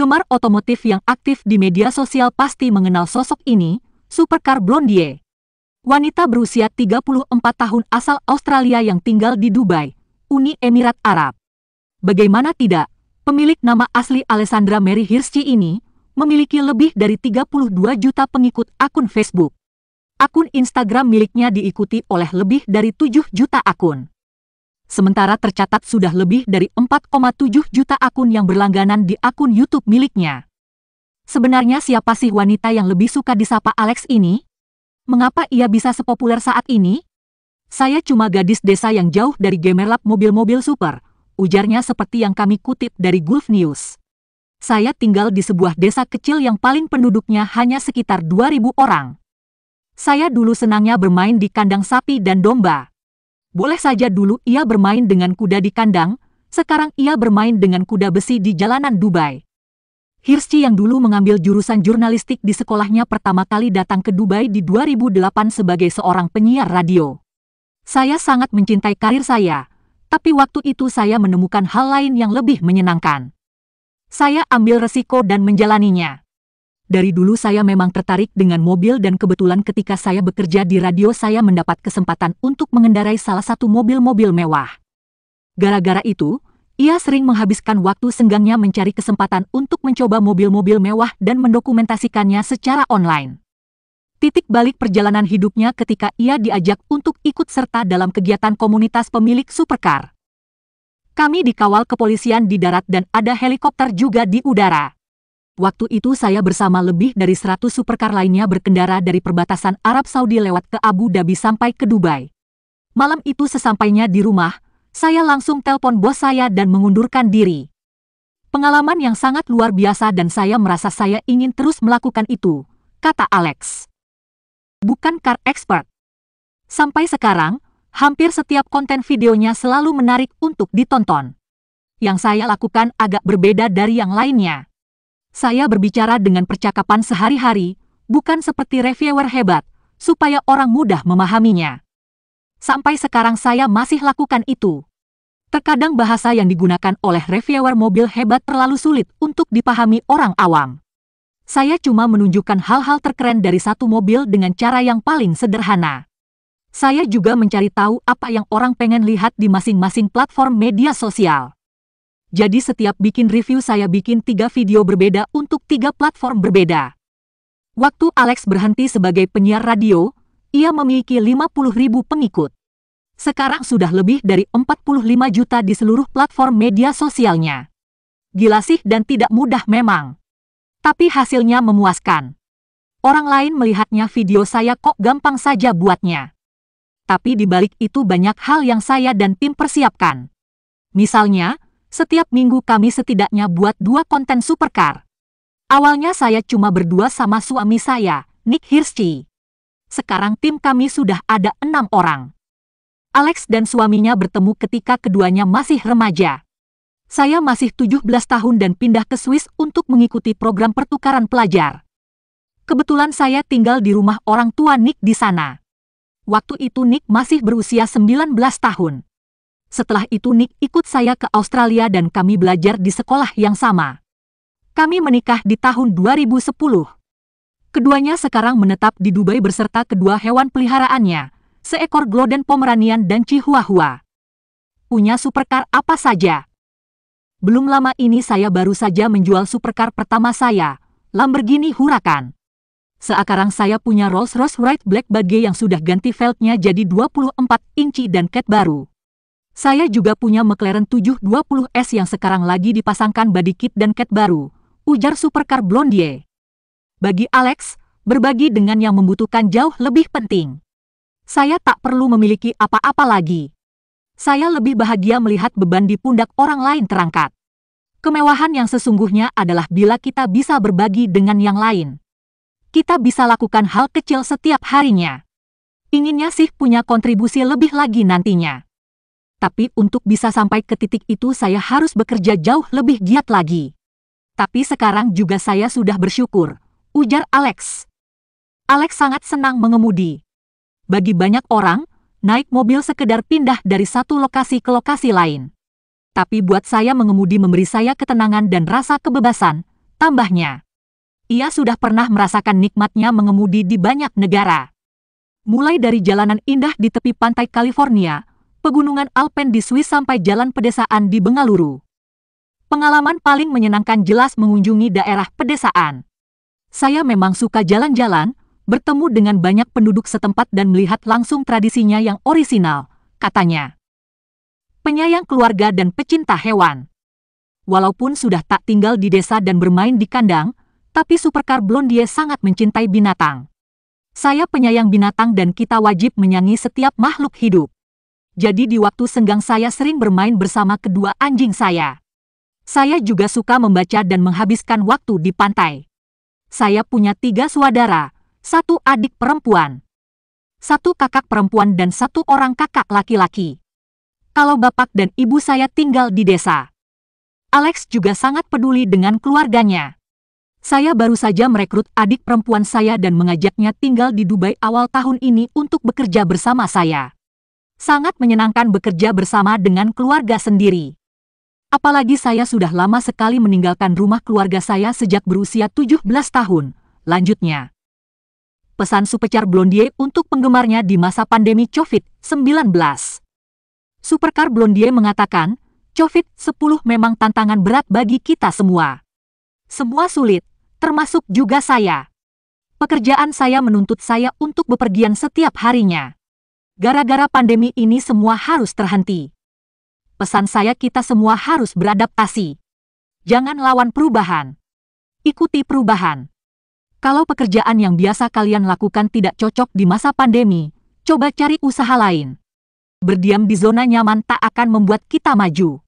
Penggemar otomotif yang aktif di media sosial pasti mengenal sosok ini, Supercar Blondie. Wanita berusia 34 tahun asal Australia yang tinggal di Dubai, Uni Emirat Arab. Bagaimana tidak, pemilik nama asli Alessandra Mary Hirschi ini memiliki lebih dari 32 juta pengikut akun Facebook. Akun Instagram miliknya diikuti oleh lebih dari 7 juta akun. Sementara tercatat sudah lebih dari 4,7 juta akun yang berlangganan di akun YouTube miliknya. Sebenarnya siapa sih wanita yang lebih suka disapa Alex ini? Mengapa ia bisa sepopuler saat ini? Saya cuma gadis desa yang jauh dari gemerlap mobil-mobil super, ujarnya seperti yang kami kutip dari Gulf News. Saya tinggal di sebuah desa kecil yang paling penduduknya hanya sekitar 2.000 orang. Saya dulu senangnya bermain di kandang sapi dan domba. Boleh saja dulu ia bermain dengan kuda di kandang, sekarang ia bermain dengan kuda besi di jalanan Dubai. Hirschi yang dulu mengambil jurusan jurnalistik di sekolahnya pertama kali datang ke Dubai di 2008 sebagai seorang penyiar radio. Saya sangat mencintai karir saya, tapi waktu itu saya menemukan hal lain yang lebih menyenangkan. Saya ambil resiko dan menjalaninya. Dari dulu saya memang tertarik dengan mobil dan kebetulan ketika saya bekerja di radio saya mendapat kesempatan untuk mengendarai salah satu mobil-mobil mewah. Gara-gara itu, ia sering menghabiskan waktu senggangnya mencari kesempatan untuk mencoba mobil-mobil mewah dan mendokumentasikannya secara online. Titik balik perjalanan hidupnya ketika ia diajak untuk ikut serta dalam kegiatan komunitas pemilik supercar. Kami dikawal kepolisian di darat dan ada helikopter juga di udara. Waktu itu saya bersama lebih dari 100 supercar lainnya berkendara dari perbatasan Arab Saudi lewat ke Abu Dhabi sampai ke Dubai. Malam itu sesampainya di rumah, saya langsung telepon bos saya dan mengundurkan diri. Pengalaman yang sangat luar biasa dan saya merasa saya ingin terus melakukan itu, kata Alex. Bukan car expert. Sampai sekarang, hampir setiap konten videonya selalu menarik untuk ditonton. Yang saya lakukan agak berbeda dari yang lainnya. Saya berbicara dengan percakapan sehari-hari, bukan seperti reviewer hebat, supaya orang mudah memahaminya. Sampai sekarang saya masih lakukan itu. Terkadang bahasa yang digunakan oleh reviewer mobil hebat terlalu sulit untuk dipahami orang awam. Saya cuma menunjukkan hal-hal terkeren dari satu mobil dengan cara yang paling sederhana. Saya juga mencari tahu apa yang orang pengen lihat di masing-masing platform media sosial. Jadi setiap bikin review saya bikin 3 video berbeda untuk 3 platform berbeda. Waktu Alex berhenti sebagai penyiar radio, ia memiliki 50.000 pengikut. Sekarang sudah lebih dari 45 juta di seluruh platform media sosialnya. Gila sih dan tidak mudah memang. Tapi hasilnya memuaskan. Orang lain melihatnya video saya kok gampang saja buatnya. Tapi di balik itu banyak hal yang saya dan tim persiapkan. Misalnya, setiap minggu kami setidaknya buat 2 konten supercar. Awalnya saya cuma berdua sama suami saya, Nick Hirschi. Sekarang tim kami sudah ada 6 orang. Alex dan suaminya bertemu ketika keduanya masih remaja. Saya masih 17 tahun dan pindah ke Swiss untuk mengikuti program pertukaran pelajar. Kebetulan saya tinggal di rumah orang tua Nick di sana. Waktu itu Nick masih berusia 19 tahun. Setelah itu Nick ikut saya ke Australia dan kami belajar di sekolah yang sama. Kami menikah di tahun 2010. Keduanya sekarang menetap di Dubai beserta kedua hewan peliharaannya, seekor Golden Pomeranian dan Chihuahua. Punya supercar apa saja? Belum lama ini saya baru saja menjual supercar pertama saya, Lamborghini Huracan. Sekarang saya punya Rolls-Royce Wraith Black Baggy yang sudah ganti velgnya jadi 24 inci dan cat baru. Saya juga punya McLaren 720S yang sekarang lagi dipasangkan body kit dan cat baru, ujar Supercar Blondie. Bagi Alex, berbagi dengan yang membutuhkan jauh lebih penting. Saya tak perlu memiliki apa-apa lagi. Saya lebih bahagia melihat beban di pundak orang lain terangkat. Kemewahan yang sesungguhnya adalah bila kita bisa berbagi dengan yang lain. Kita bisa lakukan hal kecil setiap harinya. Inginnya sih punya kontribusi lebih lagi nantinya. Tapi untuk bisa sampai ke titik itu saya harus bekerja jauh lebih giat lagi. Tapi sekarang juga saya sudah bersyukur, ujar Alex. Alex sangat senang mengemudi. Bagi banyak orang, naik mobil sekedar pindah dari satu lokasi ke lokasi lain. Tapi buat saya mengemudi memberi saya ketenangan dan rasa kebebasan, tambahnya. Ia sudah pernah merasakan nikmatnya mengemudi di banyak negara. Mulai dari jalanan indah di tepi pantai California, pegunungan Alpen di Swiss sampai jalan pedesaan di Bengaluru. Pengalaman paling menyenangkan jelas mengunjungi daerah pedesaan. Saya memang suka jalan-jalan, bertemu dengan banyak penduduk setempat dan melihat langsung tradisinya yang orisinal, katanya. Penyayang keluarga dan pecinta hewan. Walaupun sudah tak tinggal di desa dan bermain di kandang, tapi Supercar Blondie sangat mencintai binatang. Saya penyayang binatang dan kita wajib menyayangi setiap makhluk hidup. Jadi di waktu senggang saya sering bermain bersama kedua anjing saya. Saya juga suka membaca dan menghabiskan waktu di pantai. Saya punya 3 saudara, 1 adik perempuan, 1 kakak perempuan dan 1 orang kakak laki-laki. Kalau bapak dan ibu saya tinggal di desa. Alex juga sangat peduli dengan keluarganya. Saya baru saja merekrut adik perempuan saya dan mengajaknya tinggal di Dubai awal tahun ini untuk bekerja bersama saya. Sangat menyenangkan bekerja bersama dengan keluarga sendiri. Apalagi saya sudah lama sekali meninggalkan rumah keluarga saya sejak berusia 17 tahun, lanjutnya. Pesan Supercar Blondie untuk penggemarnya di masa pandemi COVID-19. Supercar Blondie mengatakan, COVID-19 memang tantangan berat bagi kita semua. Semua sulit, termasuk juga saya. Pekerjaan saya menuntut saya untuk bepergian setiap harinya. Gara-gara pandemi ini semua harus terhenti. Pesan saya kita semua harus beradaptasi. Jangan lawan perubahan. Ikuti perubahan. Kalau pekerjaan yang biasa kalian lakukan tidak cocok di masa pandemi, coba cari usaha lain. Berdiam di zona nyaman tak akan membuat kita maju.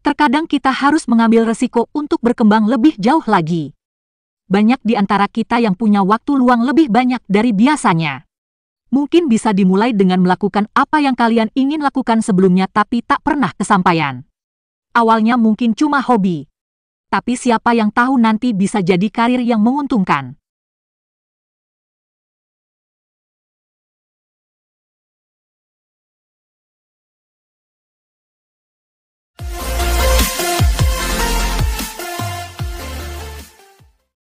Terkadang kita harus mengambil resiko untuk berkembang lebih jauh lagi. Banyak di antara kita yang punya waktu luang lebih banyak dari biasanya. Mungkin bisa dimulai dengan melakukan apa yang kalian ingin lakukan sebelumnya tapi tak pernah kesampaian. Awalnya mungkin cuma hobi. Tapi siapa yang tahu nanti bisa jadi karir yang menguntungkan.